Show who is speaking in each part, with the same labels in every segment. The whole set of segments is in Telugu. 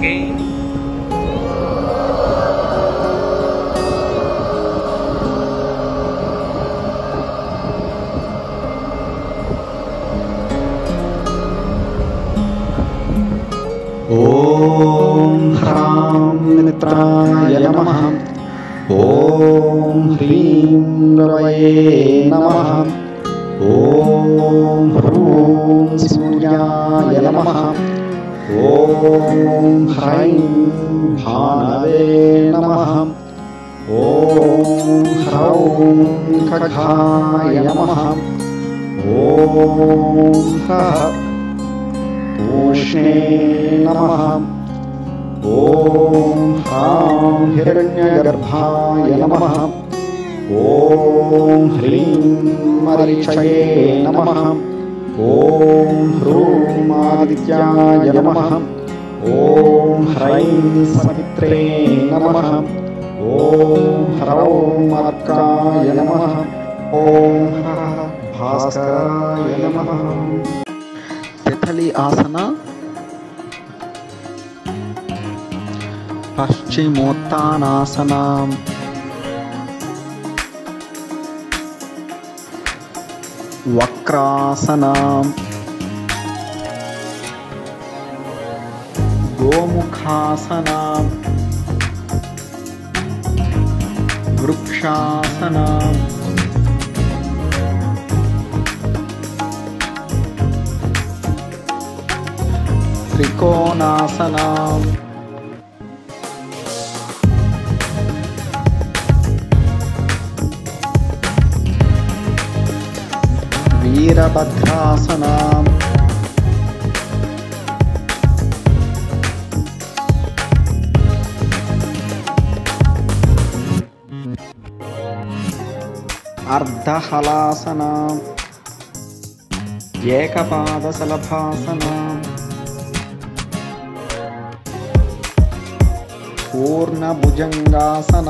Speaker 1: again.
Speaker 2: ఓం హ్రాం మిత్రాయ నమః. ఓం హ్రీం రవయే నమః. ఓం హ్రూం సూర్యాయ నమః. ఓం హ్రైం భానవే నమః. ఓం హ్రౌం ఖగాయ నమః. ఓం హ్రః పూష్ణే నమః. ఓం హ్రాం హిరణ్యగర్భాయ నమః. ఓం హ్రీం మరీచయే నమః. ఓం హ్రూం ఆదిత్యాయ నమః. ఓం హ్రైం సవిత్రే నమః. ఓం హ్రౌం అర్కాయ నమః. ఓం భాస్కరాయ నమః. తిథలి ఆసన, పశ్చిమోత్తానాసన, వక్రాసన, గోముఖాసన, వృక్షాసన, త్రికోణాసన, వీరభద్రాసన, అర్ధహలాసన, ఏకపాదశలభాసన, పూర్ణభుజంగాసన,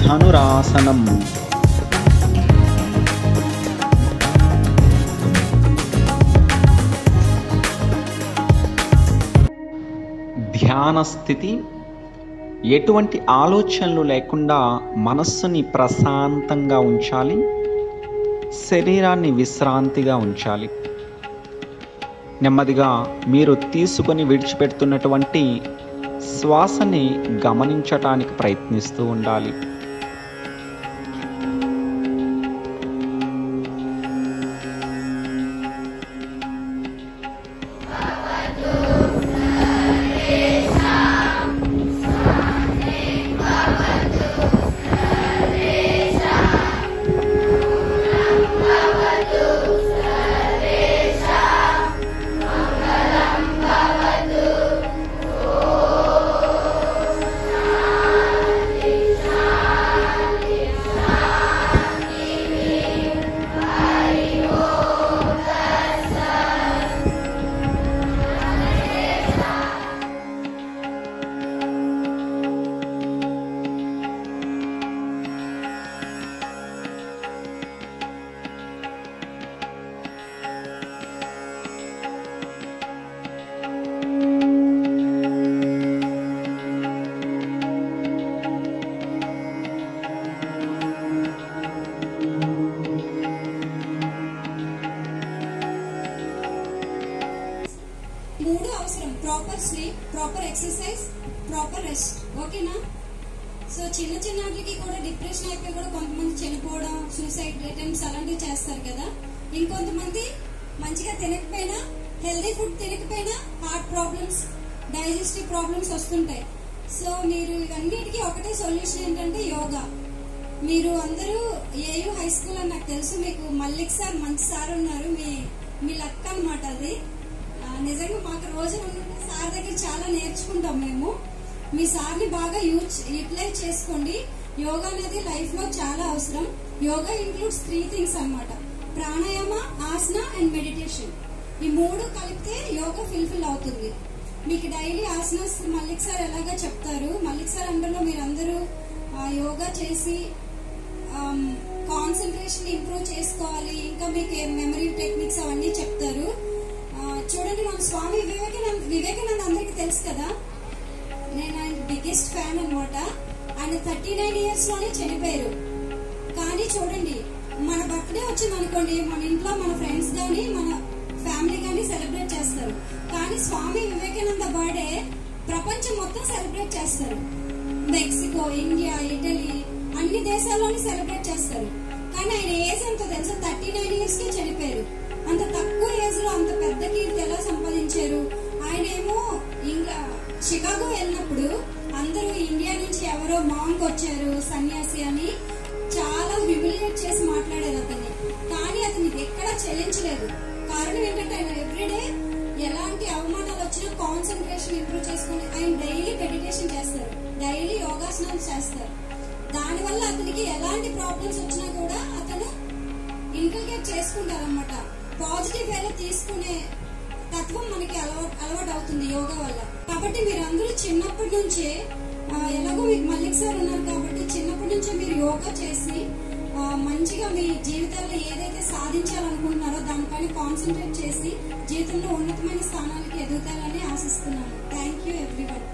Speaker 2: ధనురాసనం. ధ్యాన స్థితి. ఎటువంటి ఆలోచనలు లేకుండా మనస్సుని ప్రశాంతంగా ఉంచాలి, శరీరాన్ని విశ్రాంతిగా ఉంచాలి. నెమ్మదిగా మీరు తీసుకొని విడిచిపెడుతున్నటువంటి శ్వాసని గమనించటానికి ప్రయత్నిస్తూ ఉండాలి.
Speaker 3: మూడు అవసరం: proper sleep, proper exercise, proper rest. ఓకేనా? సో చిన్న చిన్న వాటికి కూడా డిప్రెషన్ అయిపోయి కూడా కొంతమంది చనిపోవడం, సూసైడ్ అటెంప్ట్స్ అలాంటివి చేస్తారు కదా. ఇంకొంతమంది మంచిగా తినకపోయినా, హెల్దీ ఫుడ్ తినకపోయినా హార్ట్ ప్రాబ్లమ్స్, డైజెస్టివ్ ప్రాబ్లమ్స్ వస్తుంటాయి. సో మీరు ఇవన్నిటికీ ఒకటే సొల్యూషన్ ఏంటంటే యోగా. మీరు అందరూ ఏయూ హై స్కూల్ అని నాకు తెలుసు, మీకు మల్లిక్ సార్ మంచి సార్ ఉన్నారు, మీ లక్ అనమాట అది. నిజంగా మాకు రోజు ఉంటుంటే సార్ దగ్గర చాలా నేర్చుకుంటాం మేము. మీ సార్ని బాగా యూటిలైజ్ చేసుకోండి. యోగా అనేది లైఫ్ లో చాలా అవసరం. యోగా ఇంక్లూడ్స్ 3 థింగ్స్ అన్నమాట: ప్రాణాయామ, ఆసన అండ్ మెడిటేషన్. ఈ 3 కలిపితే యోగా ఫుల్ఫిల్ అవుతుంది. మీకు డైలీ ఆసనాస్ మల్లిక్ సార్ ఎలాగా చెప్తారు. మల్లిక్ సార్ అందరిలో మీరందరూ యోగా చేసి కాన్సన్ట్రేషన్ ఇంప్రూవ్ చేసుకోవాలి, ఇంకా మీకు మెమరీ టెక్నిక్స్ అవన్నీ చెప్తారు. చూడండి, మన స్వామి వివేకానంద అందరికి తెలుసు కదా, నేను ఆయన బిగ్గెస్ట్ ఫ్యాన్ అనమాట. ఆయన 39 years లోనే చనిపోయారు. కానీ చూడండి, మన బర్త్డే వచ్చింది అనుకోండి, మన ఇంట్లో మన ఫ్రెండ్స్ గానీ మన ఫ్యామిలీ గానీ సెలబ్రేట్ చేస్తారు. కానీ స్వామి వివేకానంద బర్త్డే ప్రపంచం మొత్తం సెలబ్రేట్ చేస్తారు. మెక్సికో, ఇండియా, ఇటలీ అన్ని దేశాల్లోని సెలబ్రేట్ చేస్తారు. కానీ ఆయన ఏజ్ ఎంతో తెలుసా? 39 years కే చనిపోయారు. అంత తక్కువ ఏజ్ లో అంత పెద్ద కీర్తి ఎలా సంపాదించారు? ఆయన ఏమో షికాగో వెళ్ళినప్పుడు అందరూ ఇండియా నుంచి ఎవరో మాంక్ వచ్చారు, సన్యాసి అని చాలా హ్యూమిలియేట్ చేసి మాట్లాడారు అతన్ని. కానీ అతన్ని ఎక్కడా చెల్లించలేదు. కారణం ఏంటంటే ఆయన ఎవ్రీడే ఎలాంటి అవమానాలు వచ్చినా కాన్సన్ట్రేషన్ ఇంప్రూవ్ చేసుకుని ఆయన డైలీ మెడిటేషన్ చేస్తారు, డైలీ యోగాసనాలు చేస్తారు. దానివల్ల అతనికి ఎలాంటి ప్రాబ్లమ్స్ వచ్చినా కూడా అతను ఇంటిగ్రేట్ చేసుకుంటారు అనమాట. పాజిటివ్ వేలో తీసుకునే తత్వం మనకి అలవాటు అవుతుంది యోగా వల్ల. కాబట్టి మీరందరూ చిన్నప్పటి నుంచే, ఎలాగో మీకు మల్లిక్ సార్ ఉన్నారు కాబట్టి చిన్నప్పటి నుంచే మీరు యోగా చేసి మంచిగా మీ జీవితాల్లో ఏదైతే సాధించాలనుకుంటున్నారో దానిపైన కాన్సన్ట్రేట్ చేసి జీవితంలో ఉన్నతమైన స్థానానికి ఎదుగుతారని ఆశిస్తున్నాను. Thank you everyone.